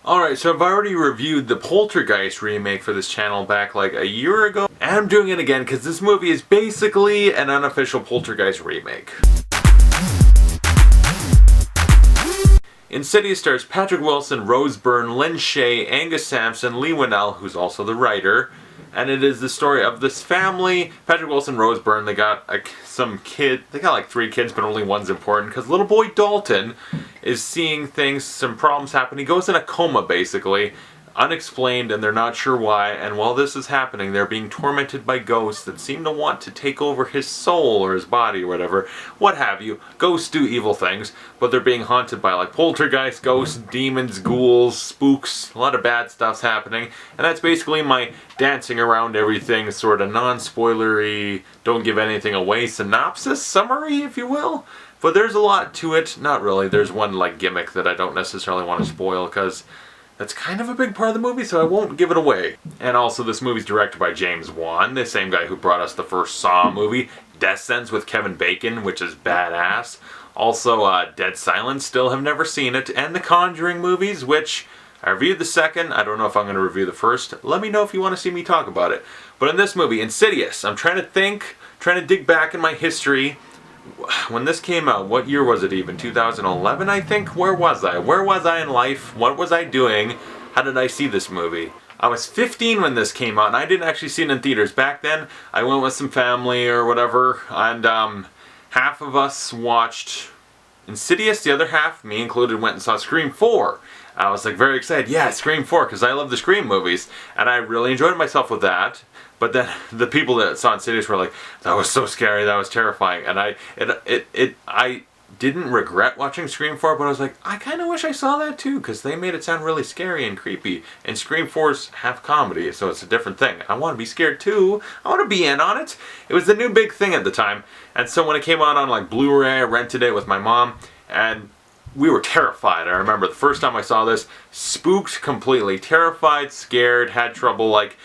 Alright, so I've already reviewed the Poltergeist remake for this channel back like a year ago, and I'm doing it again because this movie is basically an unofficial Poltergeist remake. Insidious stars Patrick Wilson, Rose Byrne, Lynn Shaye, Angus Sampson, Leigh Whannell, who's also the writer, and it is the story of this family. Patrick Wilson, Rose Byrne, they got some kid, they got like 3 kids, but only one's important, because little boy Dalton is seeing things, some problems happen. He goes in a coma, basically, unexplained, and they're not sure why, and while this is happening, they're being tormented by ghosts that seem to want to take over his soul, or his body, or whatever, what have you. Ghosts do evil things, but they're being haunted by like poltergeist, ghosts, demons, ghouls, spooks, a lot of bad stuff's happening, and that's basically my dancing around everything, sort of non-spoilery, don't give anything away synopsis, summary, if you will. But there's a lot to it. Not really. There's one like gimmick that I don't necessarily want to spoil because that's kind of a big part of the movie, so I won't give it away. And also, this movie's directed by James Wan, the same guy who brought us the first Saw movie, Death Sentence with Kevin Bacon, which is badass. Also, Dead Silence, still have never seen it, and the Conjuring movies, which I reviewed the second. I don't know if I'm going to review the first. Let me know if you want to see me talk about it. But in this movie, Insidious, I'm trying to dig back in my history. When this came out, what year was it even? 2011, I think? Where was I? Where was I in life? What was I doing? How did I see this movie? I was 15 when this came out, and I didn't actually see it in theaters. Back then, I went with some family or whatever, and half of us watched Insidious, the other half, me included, went and saw Scream 4. I was like very excited, yeah, Scream 4, because I love the Scream movies, and I really enjoyed myself with that. But then the people that saw Insidious were like, that was so scary, that was terrifying. And I didn't regret watching Scream 4, but I was like, I kind of wish I saw that too, because they made it sound really scary and creepy. And Scream 4's half comedy, so it's a different thing. I want to be scared too. I want to be in on it. It was the new big thing at the time. And so when it came out on like Blu-ray, I rented it with my mom, and we were terrified. I remember the first time I saw this, spooked completely, terrified, scared, had trouble like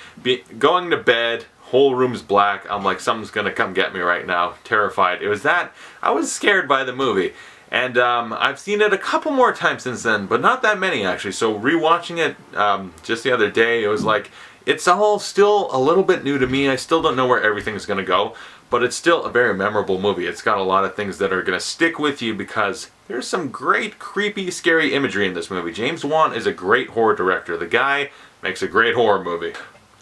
going to bed, whole room's black. I'm like, something's gonna come get me right now. Terrified. It was that, I was scared by the movie. And I've seen it a couple more times since then, but not that many actually. So rewatching it just the other day, it was like, it's all still a little bit new to me. I still don't know where everything's gonna go, but it's still a very memorable movie. It's got a lot of things that are gonna stick with you because there's some great, creepy, scary imagery in this movie. James Wan is a great horror director. The guy makes a great horror movie.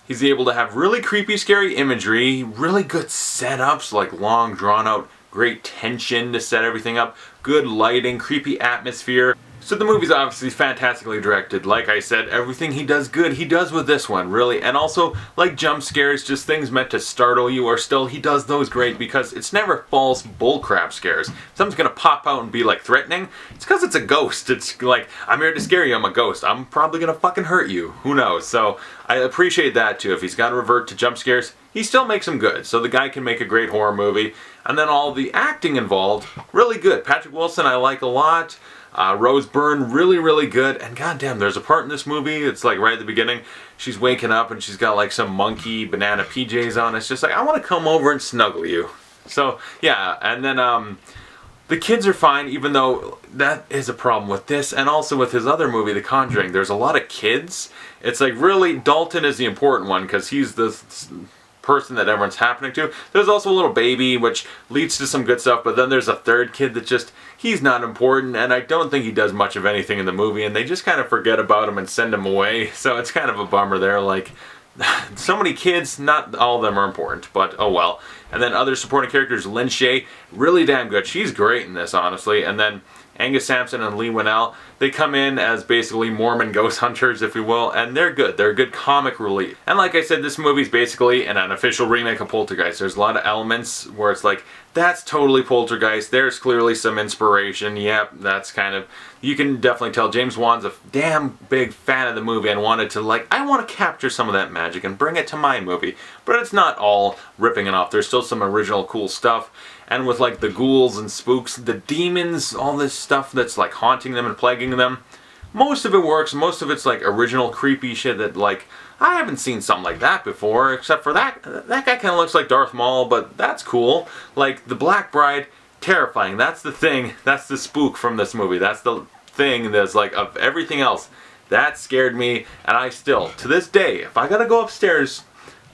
He's able to have really creepy, scary imagery, really good setups, like long, drawn-out, great tension to set everything up, good lighting, creepy atmosphere. So the movie's obviously fantastically directed. Like I said, everything he does good, he does with this one, really. And also, like jump scares, just things meant to startle you, or still, he does those great because it's never false bullcrap scares. If something's gonna pop out and be like threatening, it's because it's a ghost. It's like, I'm here to scare you, I'm a ghost. I'm probably gonna fucking hurt you. Who knows? So I appreciate that too. If he's gotta revert to jump scares, he still makes them good. So the guy can make a great horror movie. And then all the acting involved, really good. Patrick Wilson I like a lot. Rose Byrne, really, really good. And goddamn, there's a part in this movie, it's like right at the beginning, she's waking up and she's got like some monkey banana PJs on. It's just like, I want to come over and snuggle you. So, yeah, and then the kids are fine, even though that is a problem with this, and also with his other movie, The Conjuring. There's a lot of kids. It's like, really, Dalton is the important one, because he's the person that everyone's happening to. There's also a little baby, which leads to some good stuff, but then there's a third kid that just, he's not important, and I don't think he does much of anything in the movie, and they just kind of forget about him and send him away, so it's kind of a bummer there, like, so many kids, not all of them are important, but oh well. And then other supporting characters, Lynn Shaye, really damn good. She's great in this, honestly. And then Angus Sampson and Leigh Whannell, they come in as basically Mormon ghost hunters, if you will, and they're good. They're a good comic relief. And like I said, this movie's basically an unofficial remake of Poltergeist. There's a lot of elements where it's like, that's totally Poltergeist. There's clearly some inspiration. Yep, that's kind of, you can definitely tell James Wan's a damn big fan of the movie and wanted to like, I want to capture some of that magic and bring it to my movie. But it's not all ripping it off. There's still some original cool stuff. And with like the ghouls and spooks, the demons, all this stuff that's like haunting them and plaguing them, most of it works. Most of it's like original creepy shit that like, I haven't seen something like that before, except for that guy kind of looks like Darth Maul, but that's cool. Like the Black Bride, terrifying. That's the thing, that's the spook from this movie. That's the thing that's like, of everything else, That scared me, and I still, to this day, if I gotta go upstairs,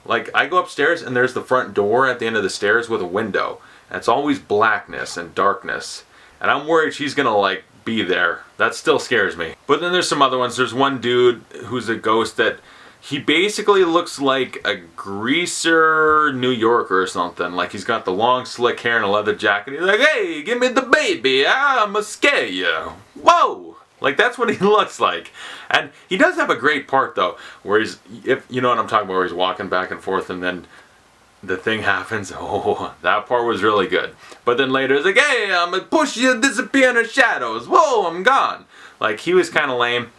like I go upstairs and there's the front door at the end of the stairs with a window. And it's always blackness and darkness. And I'm worried she's gonna like be there. That still scares me. But then there's some other ones. There's one dude who's a ghost that he basically looks like a greaser New Yorker or something. Like he's got the long slick hair and a leather jacket. He's like, hey, give me the baby, I'ma scare you. Whoa! Like that's what he looks like. And he does have a great part though, where he's, if you know what I'm talking about, where he's walking back and forth and then the thing happens. Oh, that part was really good. But then later it's like, hey, I'm gonna push you, disappear in the shadows. Whoa, I'm gone. Like he was kind of lame.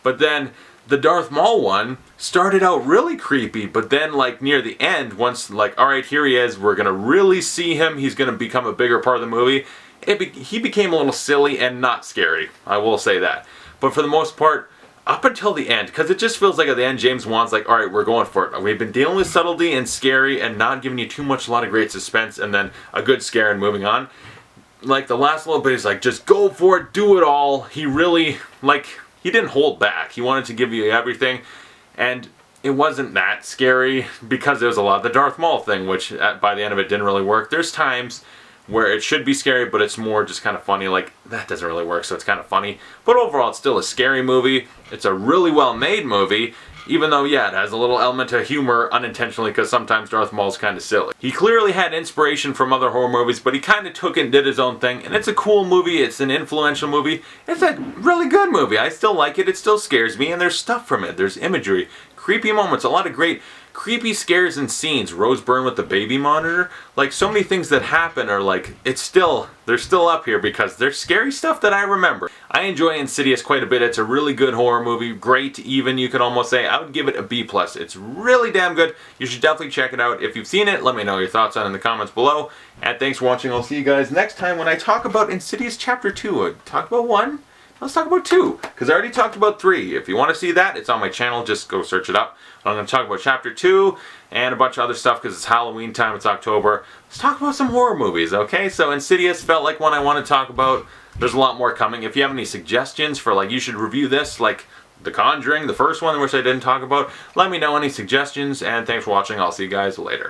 But then the Darth Maul one started out really creepy, but then like near the end, once like, all right, here he is, we're gonna really see him, he's gonna become a bigger part of the movie, he became a little silly and not scary, I will say that. But for the most part, up until the end, because it just feels like at the end James Wan's like, all right, we're going for it. We've been dealing with subtlety and scary and not giving you too much, a lot of great suspense, and then a good scare and moving on. Like the last little bit, he's like, just go for it, do it all. He really, like, he didn't hold back. He wanted to give you everything, and it wasn't that scary because there was a lot of the Darth Maul thing, which by the end of it didn't really work. There's times where it should be scary, but it's more just kind of funny. Like, that doesn't really work, so it's kind of funny. But overall, it's still a scary movie. It's a really well-made movie, even though, yeah, it has a little element of humor unintentionally, because sometimes Darth Maul's kind of silly. He clearly had inspiration from other horror movies, but he kind of took it and did his own thing, and it's a cool movie. It's an influential movie. It's a really good movie. I still like it. It still scares me, and there's stuff from it. There's imagery, creepy moments, a lot of great creepy scares and scenes. Rose Byrne with the baby monitor, like so many things that happen are like, they're still up here because there's scary stuff that I remember. I enjoy Insidious quite a bit. It's a really good horror movie, great even, you could almost say. I would give it a B+. It's really damn good. You should definitely check it out. If you've seen it, let me know your thoughts on it in the comments below. And thanks for watching. I'll see you guys next time when I talk about Insidious Chapter 2. I talked about 1. Let's talk about 2, because I already talked about 3. If you want to see that, it's on my channel. Just go search it up. I'm going to talk about Chapter 2 and a bunch of other stuff because it's Halloween time. It's October. Let's talk about some horror movies, okay? So Insidious felt like one I want to talk about. There's a lot more coming. If you have any suggestions for, like, you should review this, like The Conjuring, the first one, which I didn't talk about, let me know any suggestions, and thanks for watching. I'll see you guys later.